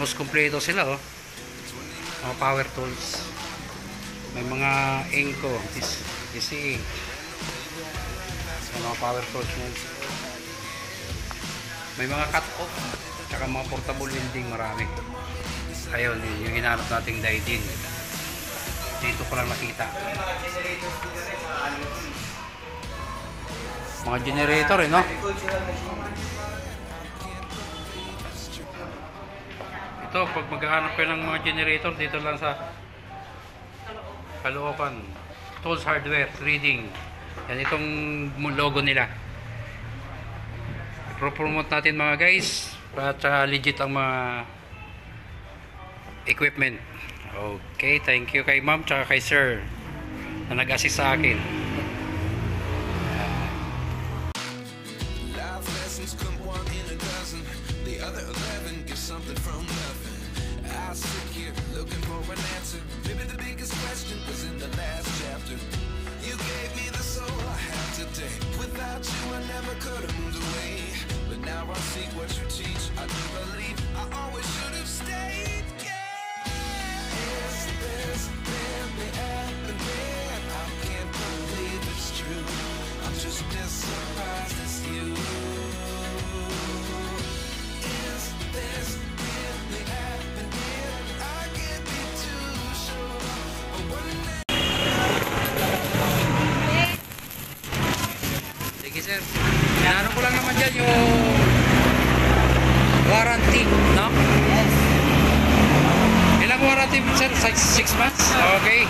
Halos kumpleto sila, oh. Mga power tools. May mga Enco, PCE. Mga power tools mo. May mga cut-off, tsaka mga portable welding, marami. Ayun, yung hinahanap nating Daidin. Dito ko lang nakita. Mga generator, no? Ito, pag maghahanap kayo ng mga generator, dito lang sa Caloocan. Tools Hardware, Trading. Yan itong logo nila. I-promote natin mga guys, para legit ang mga equipment. Okay, thank you kay ma'am tsaka kay sir na nag-assist sa akin. Life lessons come one in a dozen. The other 11 get something from nothing. I sit here looking for an answer. Maybe the biggest question was in the last chapter. You gave me the soul I have today. Without you I never could have moved away. But now I see what you teach. I do believe I always should have stayed. Is this really happening? I can't believe it's true. I'm just as surprised as you. Is this really happening? I can't be too sure. But one day... Sige sir, inaano ko lang naman dyan yung warranty, no? Yes. Ilang warranty sir? 6 months? Okay.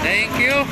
Thank you.